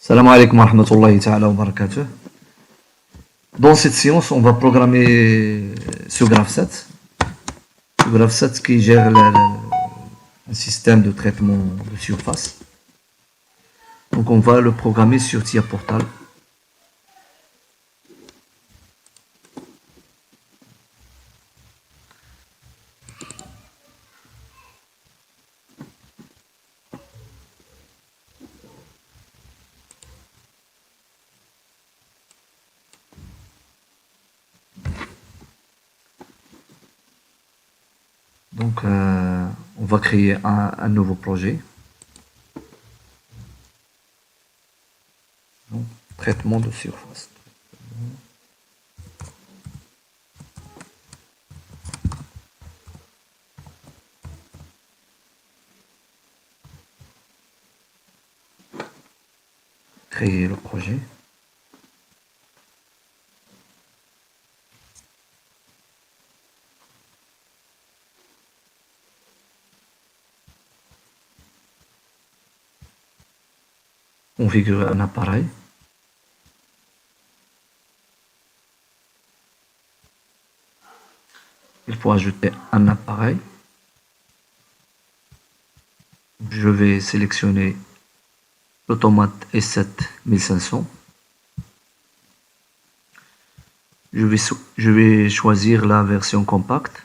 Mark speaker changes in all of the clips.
Speaker 1: Salam alaikum wa rahmatullahi ta'ala wa barakatuh. Dans cette séance, on va programmer ce graph7. Ce graph7 qui gère un système de traitement de surface. Donc on va le programmer sur TIA Portal. Donc on va créer un nouveau projet. Donc, traitement de surface. Créer le projet. Configurer un appareil. Il faut ajouter un appareil. Je vais sélectionner l'automate S7 1500. Je vais choisir la version compacte.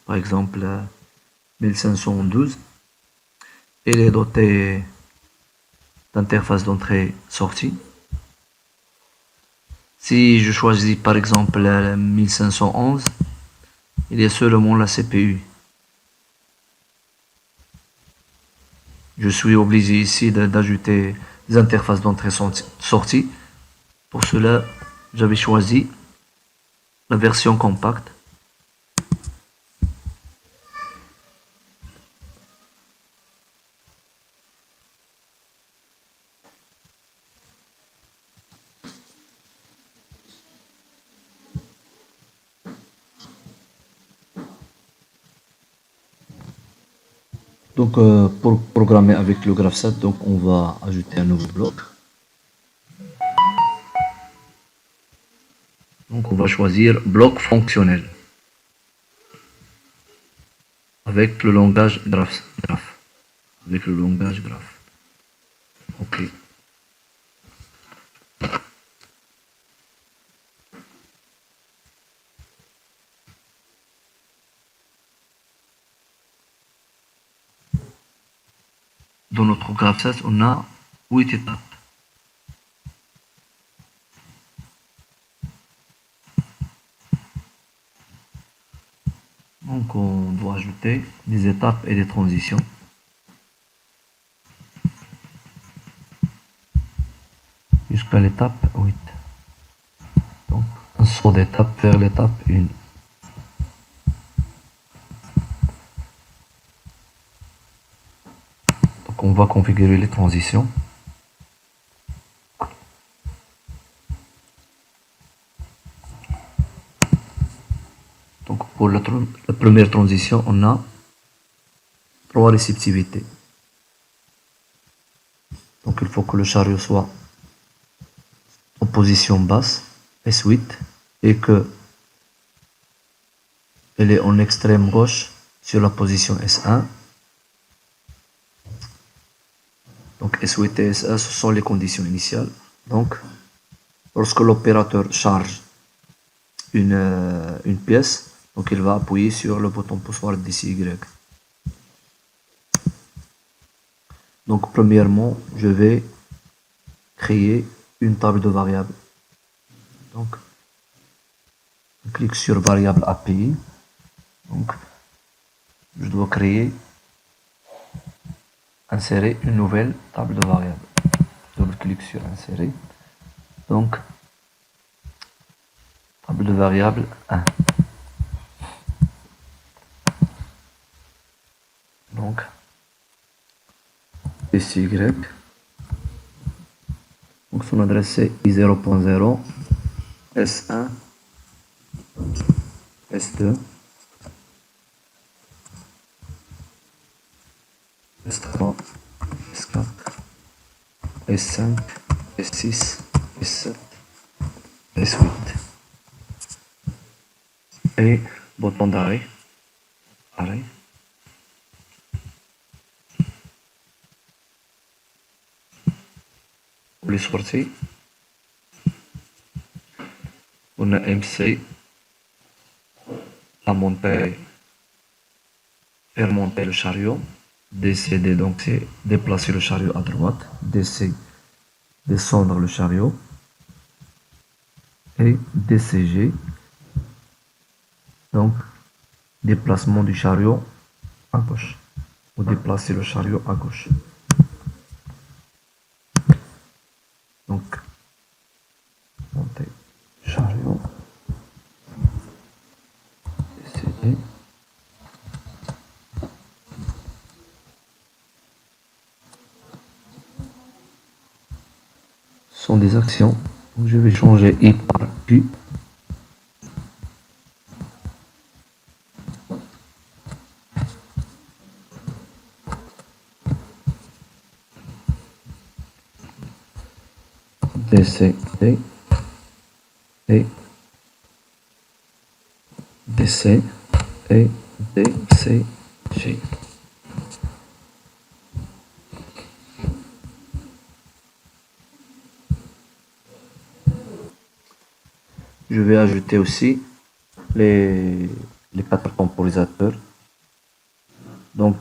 Speaker 1: Par exemple, 1512. Elle est dotée d'interface d'entrée-sortie. Si je choisis par exemple 1511, il y a seulement la CPU. Je suis obligé ici d'ajouter des interfaces d'entrée-sortie. Pour cela, j'avais choisi la version compacte. Donc pour programmer avec le graph7, donc on va ajouter un nouveau bloc. Donc on va choisir bloc fonctionnel avec le langage graph. Avec le langage graph. OK. Dans notre graph7, on a 8 étapes. Donc on doit ajouter des étapes et des transitions. Jusqu'à l'étape 8. Donc un saut d'étape vers l'étape 1. Donc on va configurer les transitions. Donc pour la première transition, on a 3 réceptivités. Donc il faut que le chariot soit en position basse, S8, et que elle est en extrême gauche sur la position S1. Donc S8 et S1, ce sont les conditions initiales. Donc lorsque l'opérateur charge une pièce, donc il va appuyer sur le bouton poussoir DCY. Donc premièrement, je vais créer une table de variables. Donc je clique sur variable API. Donc je dois créer, insérer une nouvelle table de variables. Double-clic sur insérer. Donc table de variable 1. Donc SY. Donc son adresse c'est i0.0, S1, S2, S3, S4, S5, S6, S7, S8. Et bouton d'arrêt. Arrêt. Pour les sorties. On a MC à monter et remonter le chariot. DC, donc c'est déplacer le chariot à droite. DC, descendre le chariot. Et DCG, donc déplacement du chariot à gauche. Ou déplacer le chariot à gauche. Donc, monter chariot. DCG. Sont des actions. Donc, je vais changer I par Q. DC, D, et DC, et DC, G. Je vais ajouter aussi les 4 temporisateurs. Donc,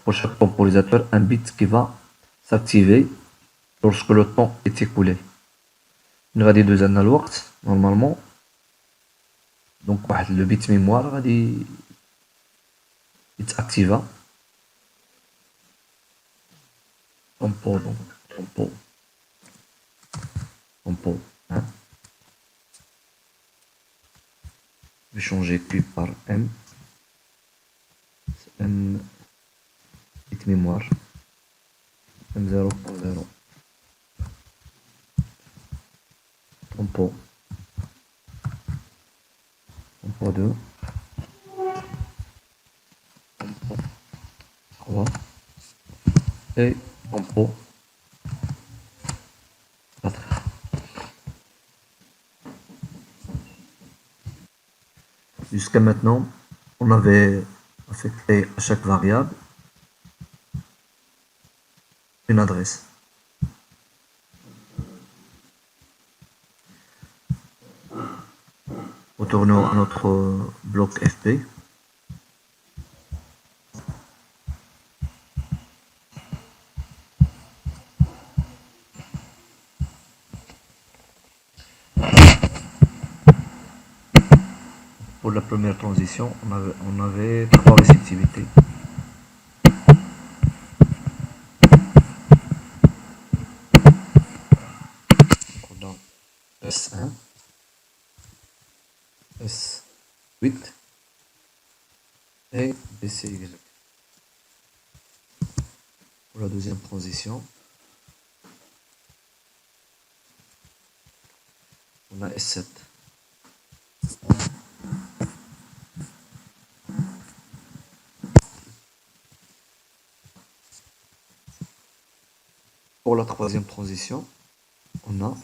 Speaker 1: pour chaque temporisateur, un bit qui va s'activer lorsque le temps est écoulé. غادي يدوز عندنا الوقت normalement. Donc, واحد le bit mémoire غادي يتاكتيفا. Tempo, donc, tempo, hein. Je vais changer Q par M. M, bit mémoire. M0.0. Tempo. Tempo 2. Tempo 3. Et tempo 4. Jusqu'à maintenant, on avait affecté à chaque variable une adresse. Retournons à notre bloc FP. Pour la première transition, on avait 3 réceptivités. On a S1, S8 et BCY. Pour la deuxième transition, on a S7. Pour la troisième transition, on a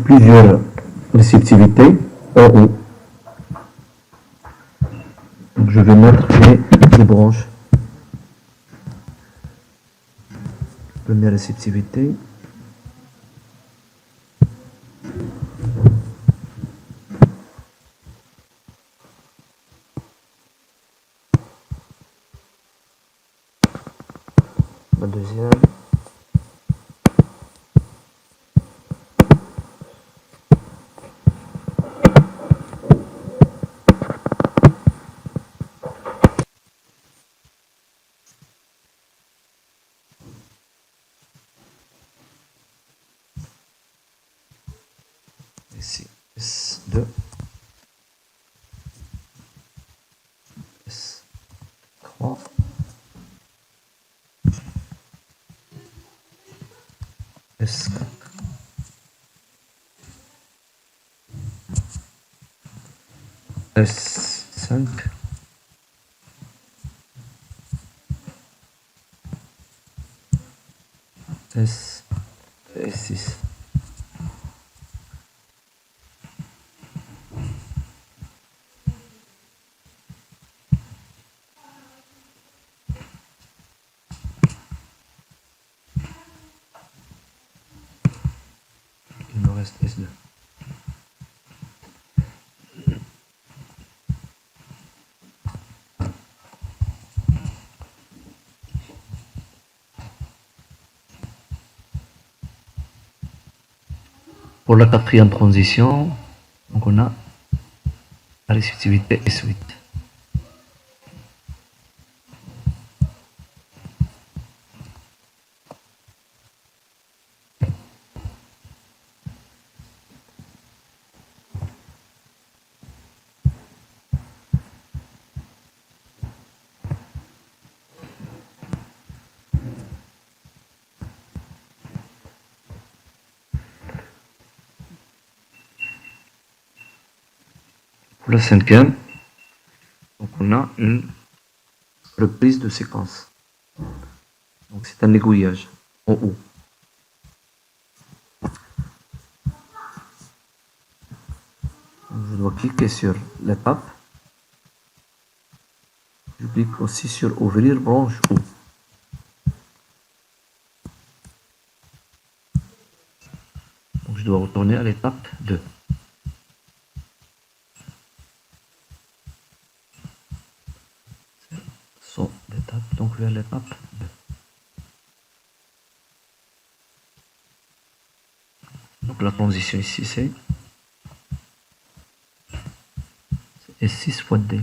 Speaker 1: plusieurs réceptivités en haut. Donc je vais mettre les branches. Première réceptivité. La deuxième. Ici, S2, S3, S4, S5, S6. Il me reste S2. Pour la quatrième transition, donc on a la récessivité S8. Pour la cinquième, donc on a une reprise de séquence. Donc c'est un aiguillage en haut. Je dois cliquer sur l'étape. Je clique aussi sur ouvrir branche haut. Donc je dois retourner à l'étape 2. Son d'étape, donc vers l'étape 2. Donc la transition ici c'est S6 fois D.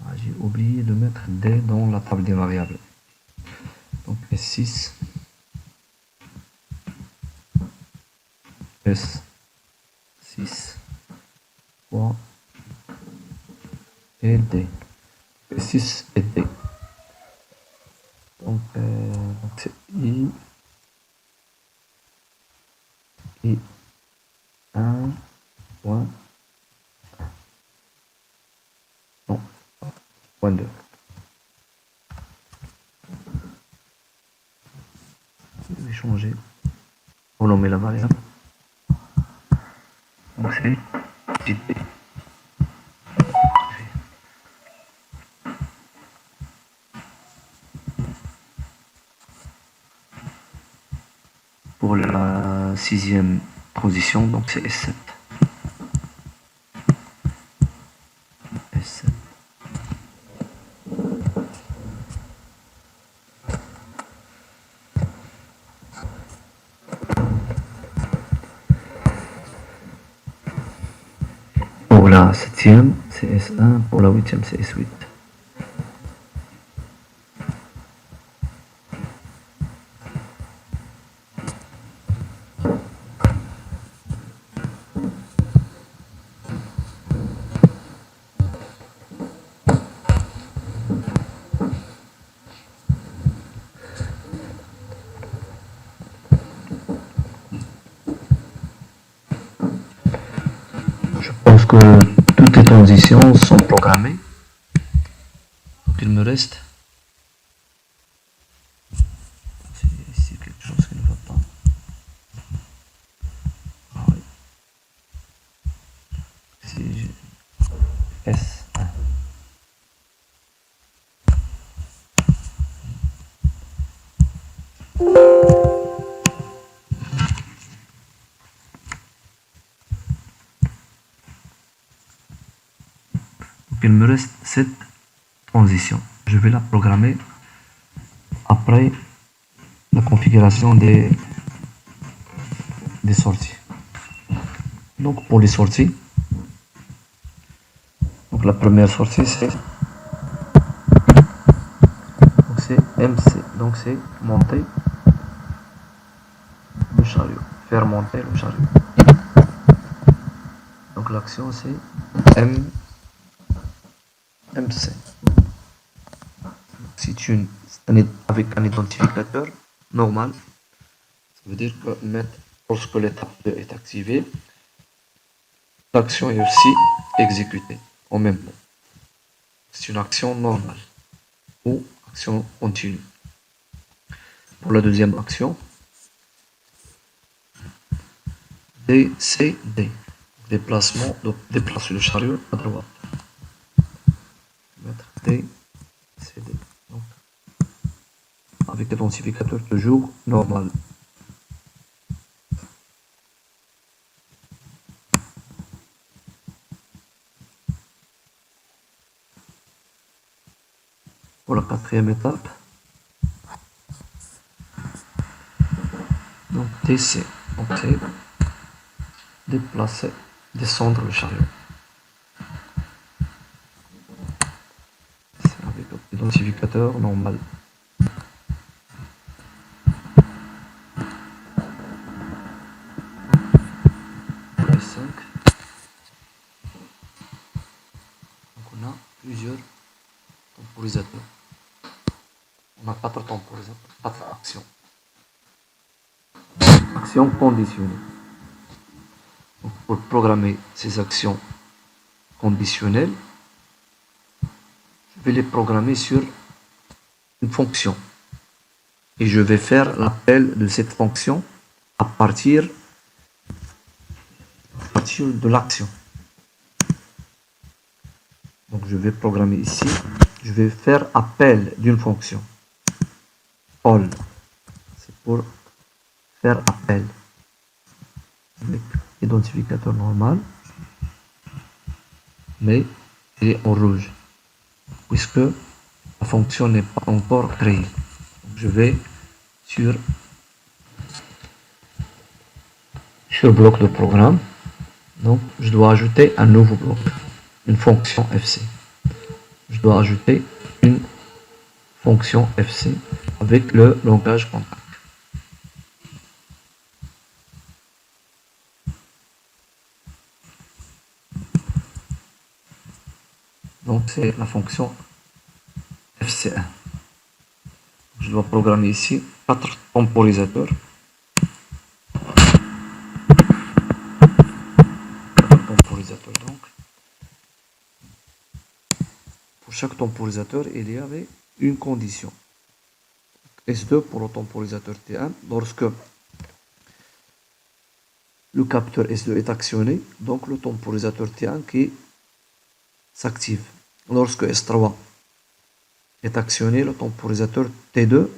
Speaker 1: Ah, j'ai oublié de mettre D dans la table des variables. Donc S6, S6 fois et D. S6 et D. Donc c'est I 1 point non point 2. Je vais changer pour nommer la variable. Donc c'est petit d. Pour la sixième transition, donc c'est S7. S7. Pour la septième, c'est S1. Pour la huitième, c'est S8. Je pense que toutes les transitions sont programmées. Donc il me reste ici quelque chose qui ne va pas. Ah oui. Ici S1. Il me reste cette transition. Je vais la programmer après la configuration des sorties. Donc pour les sorties, donc la première sortie c'est MC, donc c'est monter le chariot, faire monter le chariot. Donc l'action c'est MC. C'est une avec un identificateur normal. Ça veut dire que lorsque l'étape 2 est activée, l'action est aussi exécutée en même temps. C'est une action normale ou action continue. Pour la deuxième action, DCD, déplacement, donc déplace le chariot à droite. Mettre DCD. Donc, avec l'identificateur toujours normal. Pour la quatrième étape, donc DC, donc c'est déplacer, descendre le chariot. C'est avec l'identificateur normal. Pour les 5, donc on a plusieurs temporisateurs. On a 4 temporisateurs, 4 actions. Actions conditionnées. Donc pour programmer ces actions conditionnelles, je vais les programmer sur une fonction. Et je vais faire l'appel de cette fonction à partir de l'action. Donc je vais programmer ici, je vais faire appel d'une fonction. All. C'est pour faire appel avec identificateur normal, mais il est en rouge puisque la fonction n'est pas encore créée. Donc je vais sur bloc de programme. Donc je dois ajouter un nouveau bloc, une fonction FC. Je dois ajouter une fonction FC avec le langage contact. Donc c'est la fonction FC1. Je dois programmer ici 4 temporisateurs. 4 temporisateurs donc. Pour chaque temporisateur, il y avait une condition. S2 pour le temporisateur T1, lorsque le capteur S2 est actionné, donc le temporisateur T1 qui s'active. Lorsque S3 est actionné, le temporisateur T2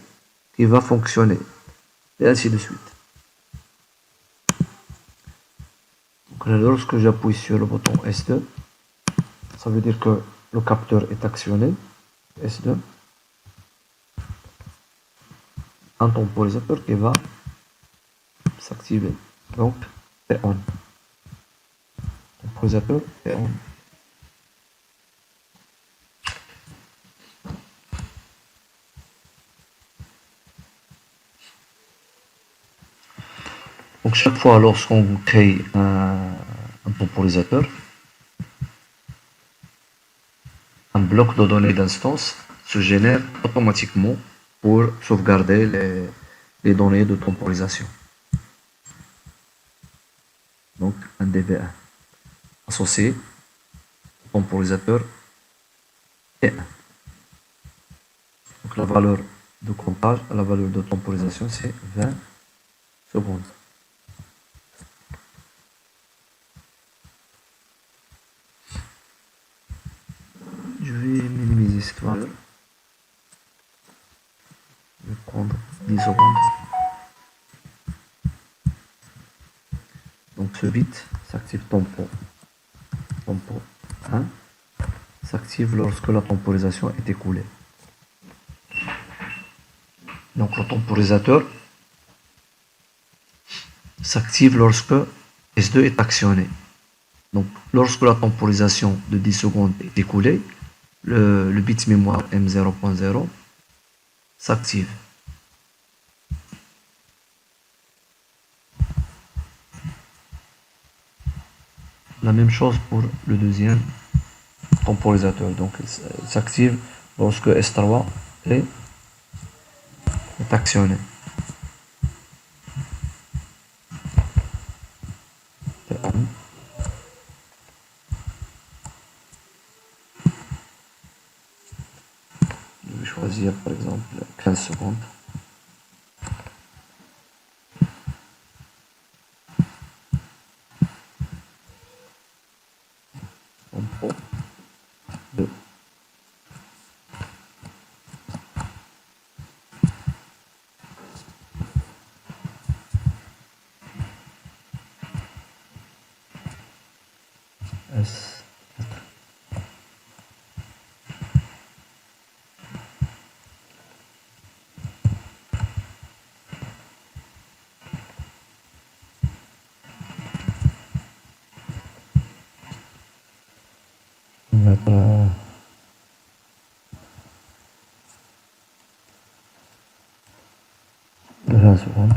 Speaker 1: qui va fonctionner, et ainsi de suite. Donc, lorsque j'appuie sur le bouton S2, ça veut dire que le capteur est actionné, S2, un temporisateur qui va s'activer, donc c'est on. Temporisateur est on. Donc chaque fois lorsqu'on crée un temporisateur, un bloc de données d'instance se génère automatiquement pour sauvegarder les données de temporisation. Donc un DB1 associé au temporisateur T1. Donc la valeur de comptage à la valeur de temporisation c'est 20 secondes. Je vais minimiser cette valeur. Je vais prendre 10 secondes. Donc ce bit s'active tempo 1 s'active lorsque la temporisation est écoulée. Donc le temporisateur s'active lorsque S2 est actionné. Donc lorsque la temporisation de 10 secondes est écoulée, le bit mémoire M0.0 s'active. La même chose pour le deuxième temporisateur. Donc il s'active lorsque S3 est est actionné. T1. Je vais choisir par exemple 15 secondes. Tempo 2. S. On va mettre 20 secondes.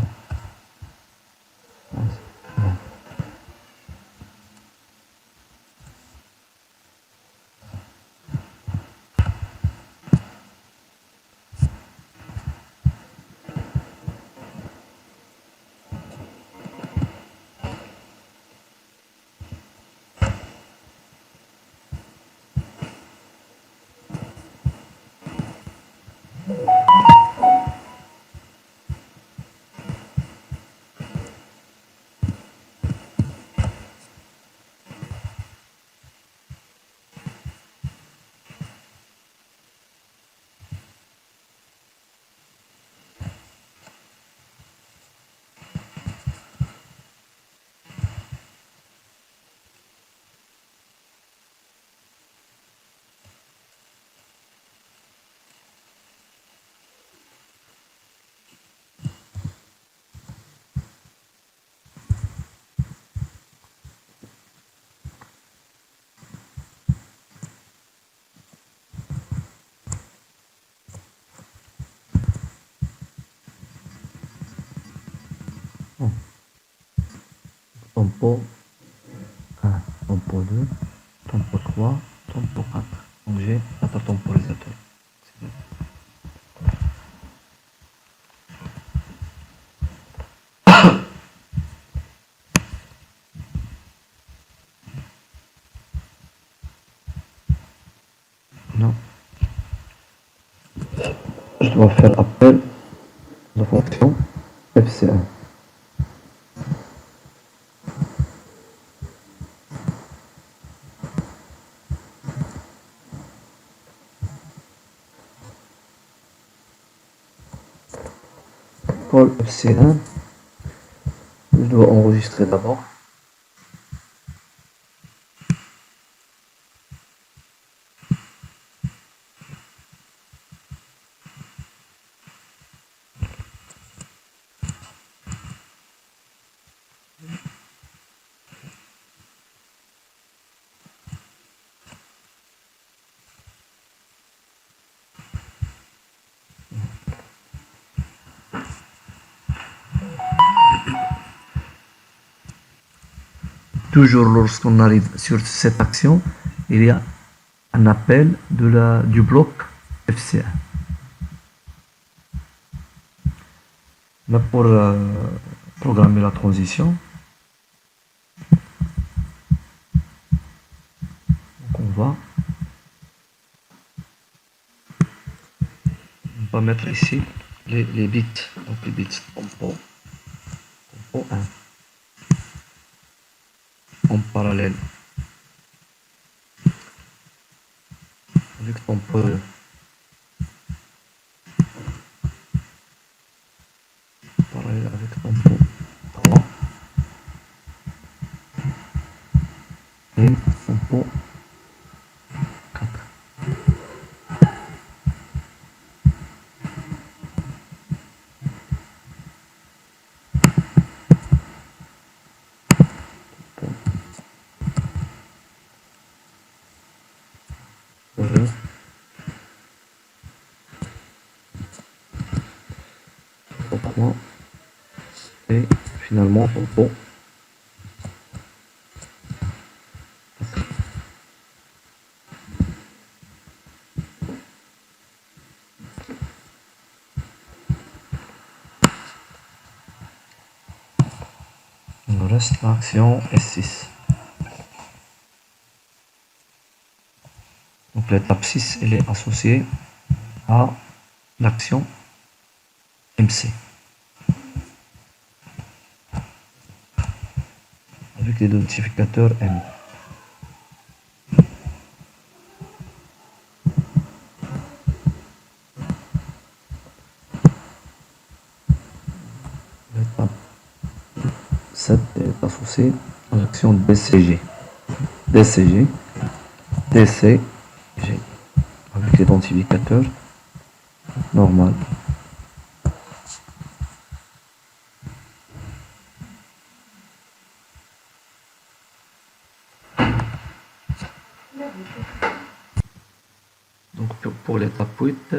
Speaker 1: Tempo 1, tempo 2, tempo 3, tempo 4. Donc j'ai 4 temporisateurs. Non. Je dois faire appel à la fonction FC1. Pour le FC1, je dois enregistrer d'abord. Toujours lorsqu'on arrive sur cette action, il y a un appel du bloc FC1. Là pour programmer la transition, donc on va mettre ici les bits, donc les bits tempo 1 en parallèle avec tempo 2. Parallèle avec tempo 3 et tempo 4. Et finalement tempo 4. reste l'action S6. Donc l'étape 6, elle est associée à l'action MC. Avec l'identificateur M. L'étape 7 est associée à l'action DCG. DCG, DCG, avec l'identificateur normal. Donc pour l'étape 8,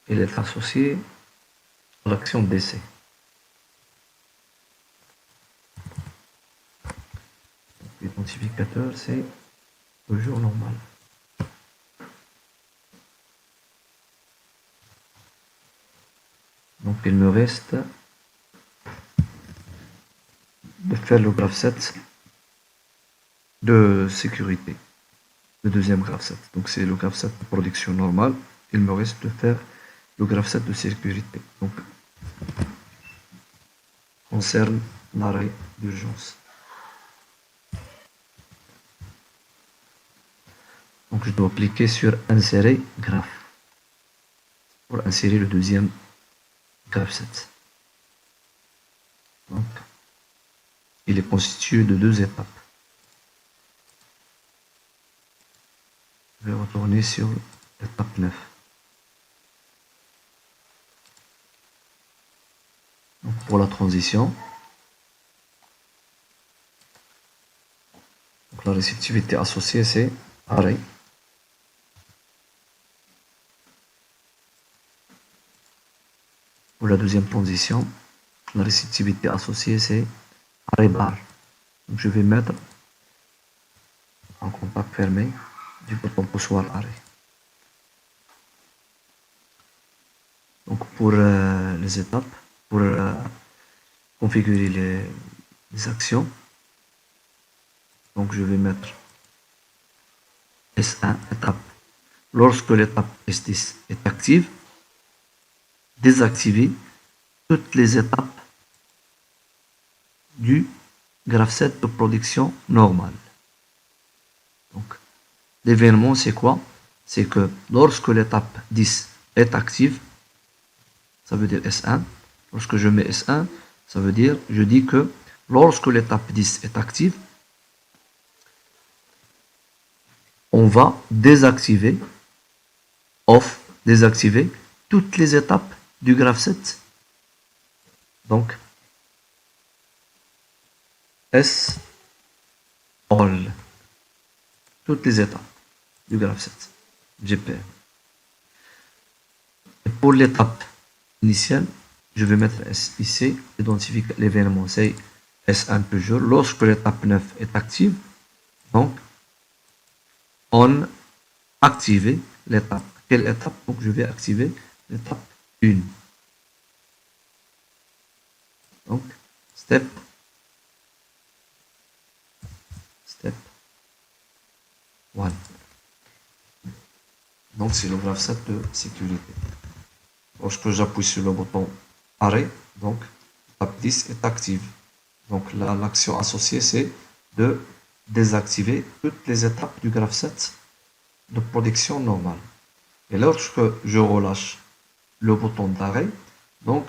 Speaker 1: elle est associée à l'action DC. L'identificateur, c'est toujours normal. Donc il me reste de faire le graphe 7 de sécurité, le deuxième graphe 7. Donc c'est le graphe 7 de production normale. Il me reste de faire le graphe 7 de sécurité. Donc concerne l'arrêt d'urgence. Donc je dois cliquer sur insérer graphe pour insérer le deuxième graphe 7. Donc il est constitué de deux étapes. Je vais retourner sur l'étape 9. Donc pour la transition, donc la réceptivité associée, c'est arrêt. Pour la deuxième transition, la réceptivité associée, c'est arrêt barre. Donc je vais mettre en contact fermé du bouton poussoir arrêt. Donc pour les étapes, pour configurer les actions, donc je vais mettre S1 étape. Lorsque l'étape S10 est active, désactiver toutes les étapes du graphe 7 de production normale. Donc l'événement, c'est quoi? C'est que lorsque l'étape 10 est active, ça veut dire S1. Lorsque je mets S1, ça veut dire, je dis que lorsque l'étape 10 est active, on va désactiver, désactiver toutes les étapes du graphe 7. Donc, S, all, toutes les étapes du graphe 7, GPM. Et pour l'étape initiale, je vais mettre S ici, identifier l'événement, c'est S1 toujours. Lorsque l'étape 9 est active, donc, on active l'étape. Quelle étape? Donc, je vais activer l'étape 1. Donc, step 1. Donc, c'est le graphe 7 de sécurité. Lorsque j'appuie sur le bouton arrêt, donc, l'étape 10 est active. Donc, l'action associée, c'est de désactiver toutes les étapes du graphe 7 de production normale. Et lorsque je relâche le bouton d'arrêt, donc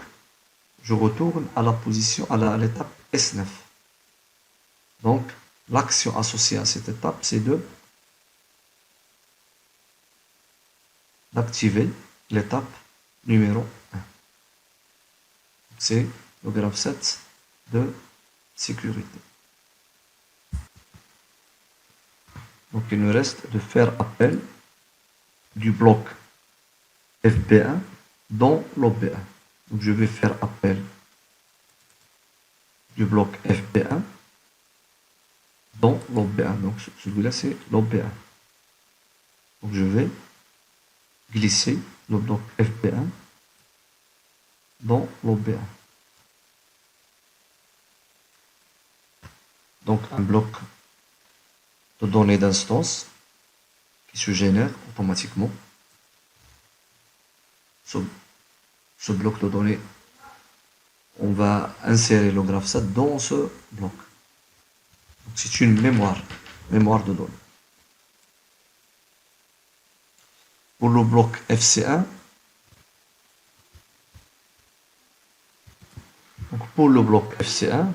Speaker 1: je retourne à la position, à l'étape S9. Donc l'action associée à cette étape, c'est d'activer l'étape numéro 1. C'est le graphe 7 de sécurité. Donc il nous reste de faire appel du bloc FB1 dans l'OB1. Donc je vais faire appel du bloc FB1 dans l'OB1. Donc celui-là c'est l'OB1. Donc je vais glisser le bloc FB1 dans l'OB1. donc un bloc de données d'instance qui se génère automatiquement. Ce bloc de données, on va insérer le GraphSat dans ce bloc. C'est une mémoire de données. Pour le bloc FC1, donc pour le bloc FC1,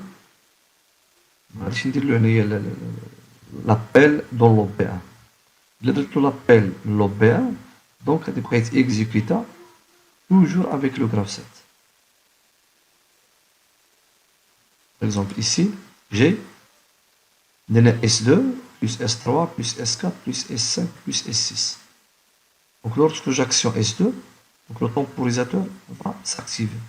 Speaker 1: l'appel dans l'OP1. L'appel dans l'OP1, donc il devrait être exécuté toujours avec le GraphSat. Par exemple, ici, j'ai S2 plus S3 plus S4 plus S5 plus S6. Donc lorsque j'actionne S2, donc le temporisateur va s'activer.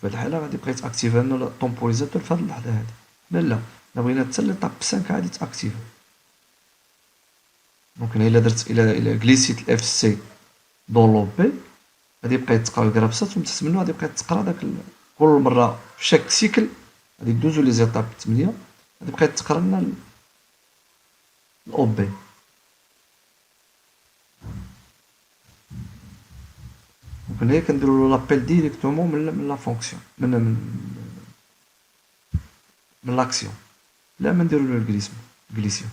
Speaker 1: في هذه الحالة غادي يبقى يتاكتيف لنا التومبوريزاتور في هذه اللحظة هذه. لا بغينا حتى ليطاب 5 غادي تاكتيف. دونك هنا إلا جليسيت الاف سي دون لوبي غادي يبقى يتقرا الكرابسات ومن تحت منه غادي يبقى يتقرا داك كل مرة في شاك سيكل غادي يدوزو لي زيتاب 8 غادي يبقى يتقرا لنا الاوبي. هنا كنديرو لابيل ديريكتومون من لا فونكسيون من لاكسيون لا ما نديرو له الجليسيون.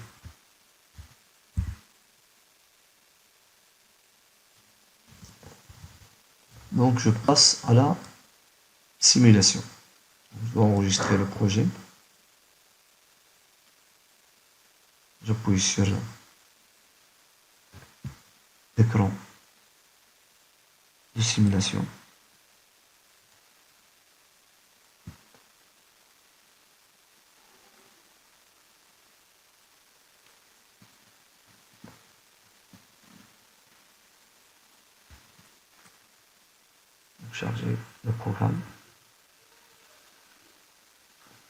Speaker 1: Donc je passe à la simulation. Je dois enregistrer le projet. J'appuie sur l'écran de simulation. Charger le programme.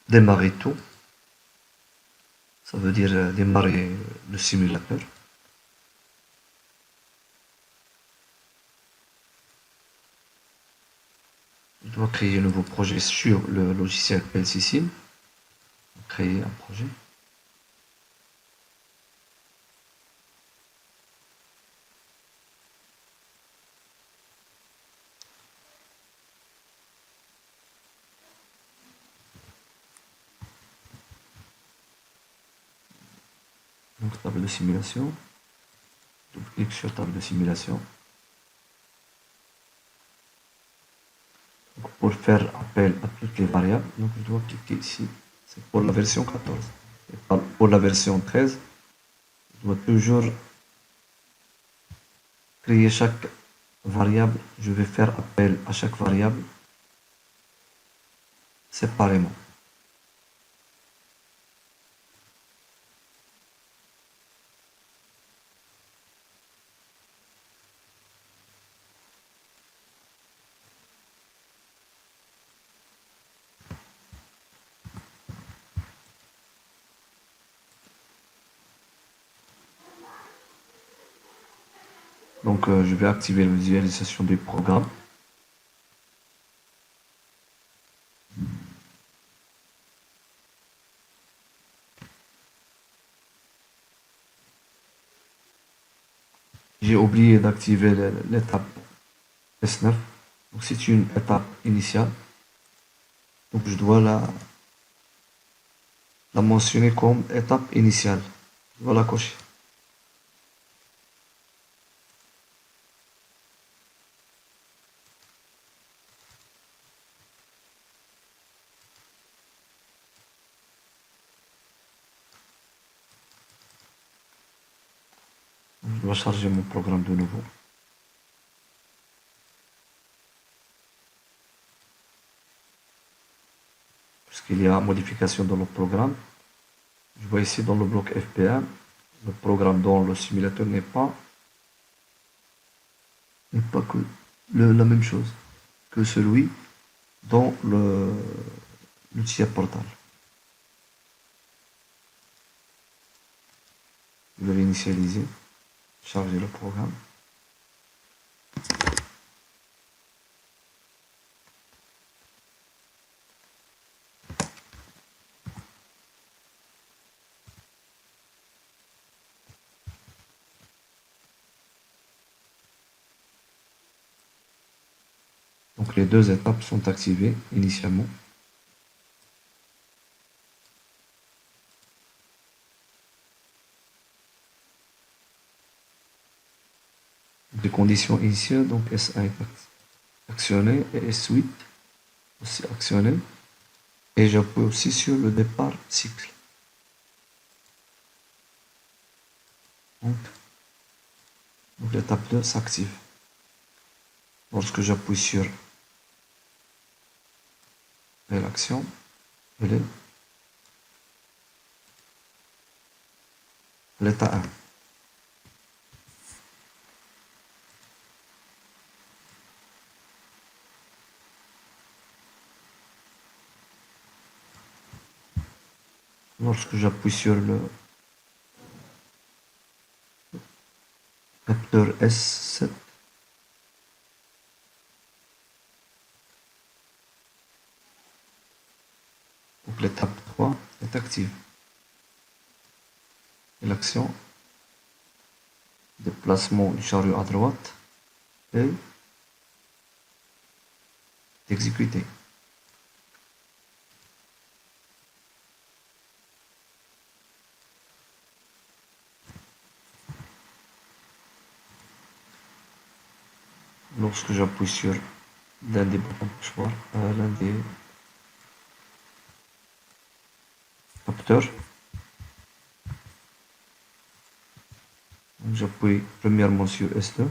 Speaker 1: Démarrer tout. Ça veut dire démarrer le simulateur. Je dois créer un nouveau projet sur le logiciel PLC Sim. Créer un projet. Donc table de simulation. Double-clic sur table de simulation. Donc, pour faire appel à toutes les variables, donc je dois cliquer ici. C'est pour la version 14. Et pour la version 13, je dois toujours créer chaque variable. Je vais faire appel à chaque variable séparément. Donc je vais activer la visualisation du programme. J'ai oublié d'activer l'étape S9. Donc c'est une étape initiale. Donc je dois la mentionner comme étape initiale. Je dois la cocher. Je dois charger mon programme de nouveau. Puisqu'il y a modification dans le programme. Je vois ici dans le bloc FP1, le programme dans le simulateur n'est pas que la même chose que celui dans l'outil portal. Je vais l'initialiser, charger le programme. Donc les deux étapes sont activées initialement. Les conditions initiales, donc S1 est actionné et S8 aussi actionné. Et j'appuie aussi sur le départ cycle. Donc l'étape 2 s'active. Lorsque j'appuie sur l'action, elle est l'état 1. Lorsque j'appuie sur le capteur S7, donc l'étape 3 est active. Et l'action déplacement du chariot à droite est exécutée. Lorsque j'appuie sur l'un des boutons poussoirs, l'un des capteurs, j'appuie premièrement sur S2.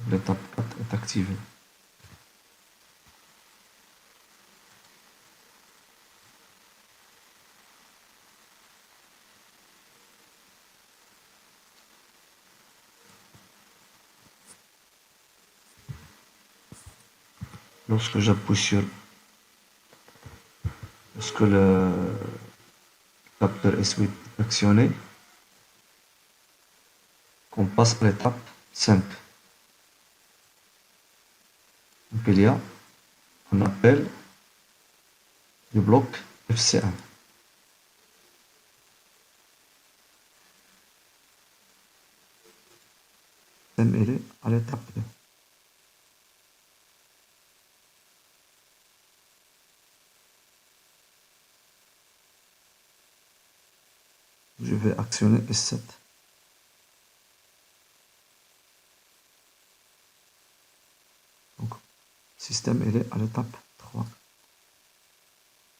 Speaker 1: L'étape 4 est activée. Lorsque j'appuie sur, lorsque le capteur S8 est actionné, qu'on passe à l'étape 5. Donc il y a un appel du bloc FC1. Elle est à l'étape 2. Je vais actionner S7. Donc, le système est à l'étape 3.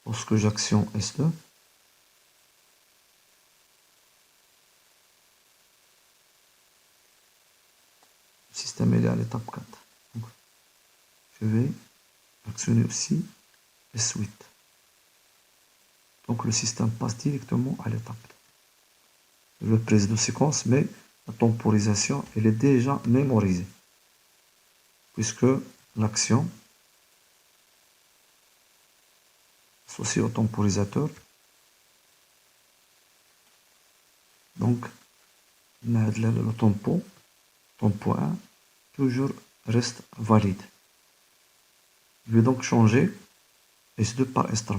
Speaker 1: Lorsque j'actionne S2, le système est à l'étape 4. Donc, je vais actionner aussi S8. Donc le système passe directement à l'étape 2. Je prise de séquence, mais la temporisation elle est déjà mémorisée. Puisque l'action associée au temporisateur, donc le tempo 1, toujours reste valide. Je vais donc changer S2 par S3.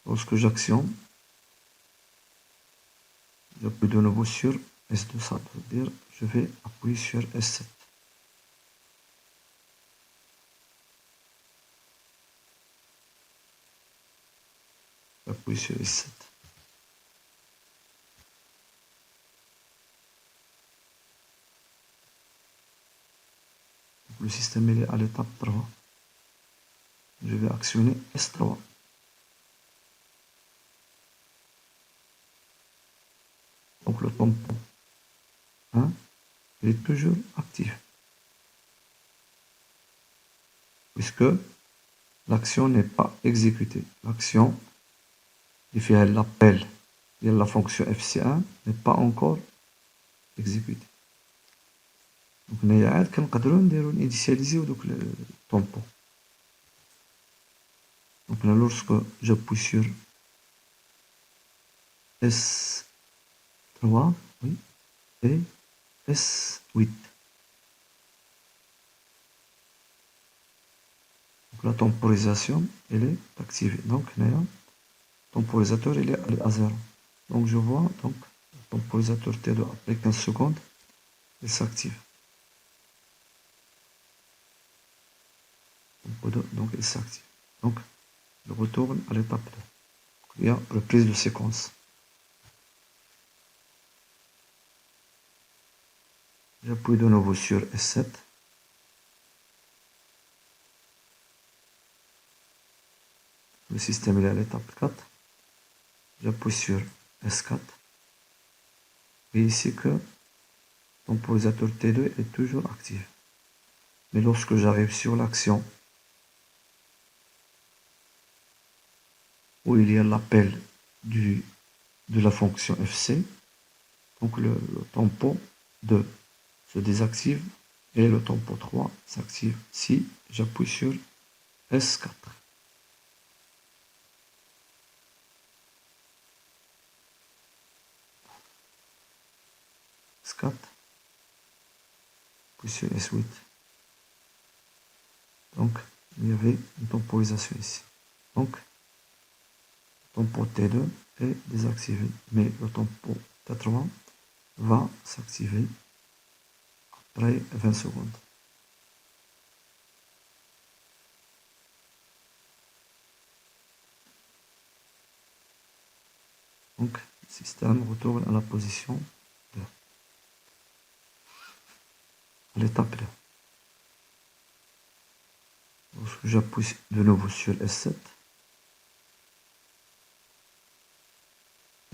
Speaker 1: Lorsque j'actionne, j'appuie de nouveau sur S2, ça veut dire je vais appuyer sur S7. J'appuie sur S7. Le système est à l'étape 3. Je vais actionner S3. Donc le tempo 1 est toujours actif. Puisque l'action n'est pas exécutée. L'action qui fait l'appel de la fonction FC1 n'est pas encore exécutée. Donc هنايا كنقدروا نديروا initialiser دوك le tempo. Donc là lorsque j'appuie sur S3, oui, et S8. Donc la temporisation, elle est activée. Donc, le temporisateur, il est à 0. Donc, je vois, donc, le temporisateur T2, après 15 secondes, il s'active. Donc, il s'active. Donc, je retourne à l'étape 2. Il y a reprise de séquence. J'appuie de nouveau sur S7. Le système est à l'étape 4. J'appuie sur S4. Et ici que le temporisateur T2 est toujours actif. Mais lorsque j'arrive sur l'action où il y a l'appel de la fonction FC, donc le tempo 2 se désactive et le tempo 3 s'active si j'appuie sur S4. S4, puis sur S8. Donc, il y avait une temporisation ici. Donc, le tempo T2 est désactivé, mais le tempo T3 va s'activer après 20 secondes. Donc, le système retourne à la position 2. À l'étape 2. Lorsque j'appuie de nouveau sur S7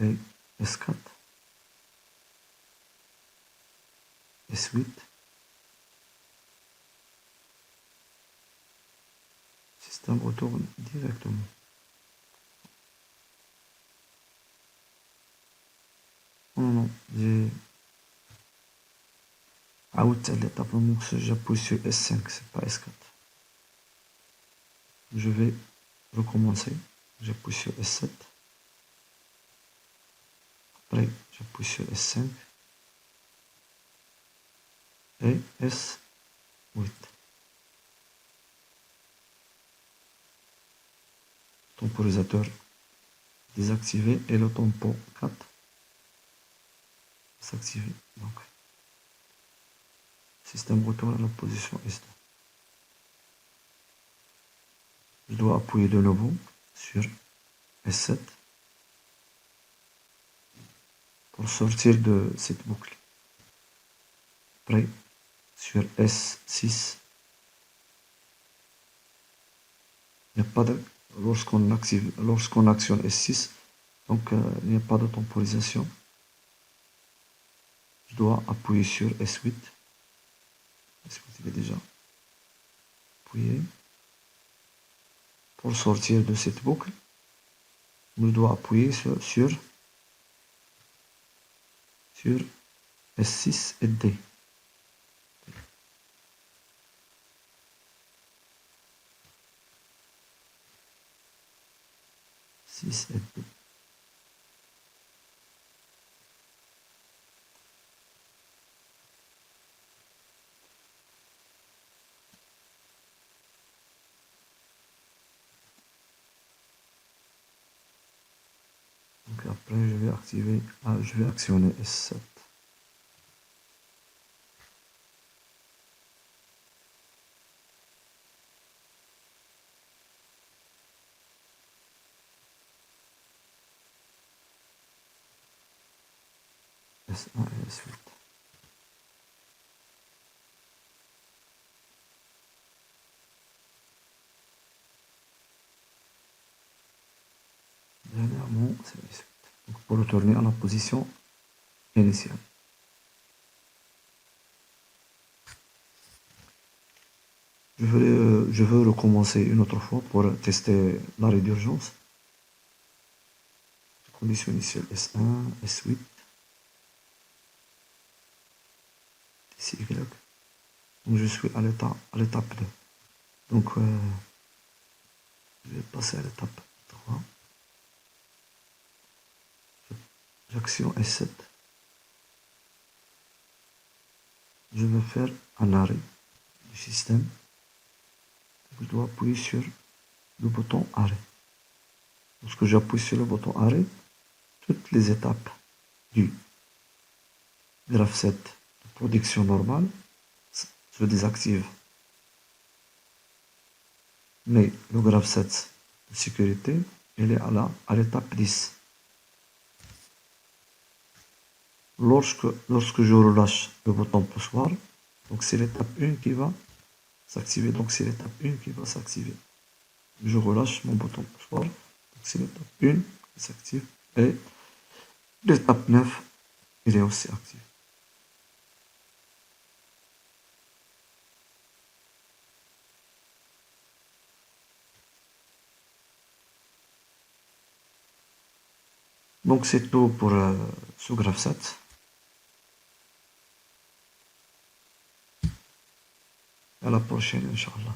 Speaker 1: et S4, S8, le système retourne directement. Non, j'ai out à l'étape où j'appuie sur S5, c'est pas S4. Je vais recommencer. J'appuie sur S7. Après, j'appuie sur S5 et S8. Temporisateur désactivé et le tempo 4 s'activer. Donc, le système retourne à la position S2. Je dois appuyer de nouveau sur S7 pour sortir de cette boucle. Après, sur S6, il n'y a pas de, lorsqu'on actionne S6, donc il n'y a pas de temporisation. Je dois appuyer sur S8. S8 il est déjà appuyé. Pour sortir de cette boucle, je dois appuyer sur S6 et D. Et D. Donc après je vais actionner S7. S1 et S8. Dernièrement, c'est S8. Donc pour retourner à la position initiale. Je veux recommencer une autre fois pour tester l'arrêt d'urgence. Condition initiale S1, S8. Ici Y. Donc je suis à l'étape 2. Donc je vais passer à l'étape 3. J'actionne S7. Je vais faire un arrêt du système. je dois appuyer sur le bouton arrêt. Lorsque j'appuie sur le bouton arrêt, toutes les étapes du graph 7 de production normale se désactivent. Mais le graph 7 de sécurité, il est à l'étape 10. Lorsque je relâche le bouton poussoir, donc c'est l'étape 1 qui va s'activer. Donc c'est l'étape 1 qui va s'activer. Je relâche mon bouton poussoir, donc c'est l'étape 1 qui s'active. Et l'étape 9, il est aussi actif. Donc c'est tout pour ce graph 7. À la prochaine, Inch'Allah.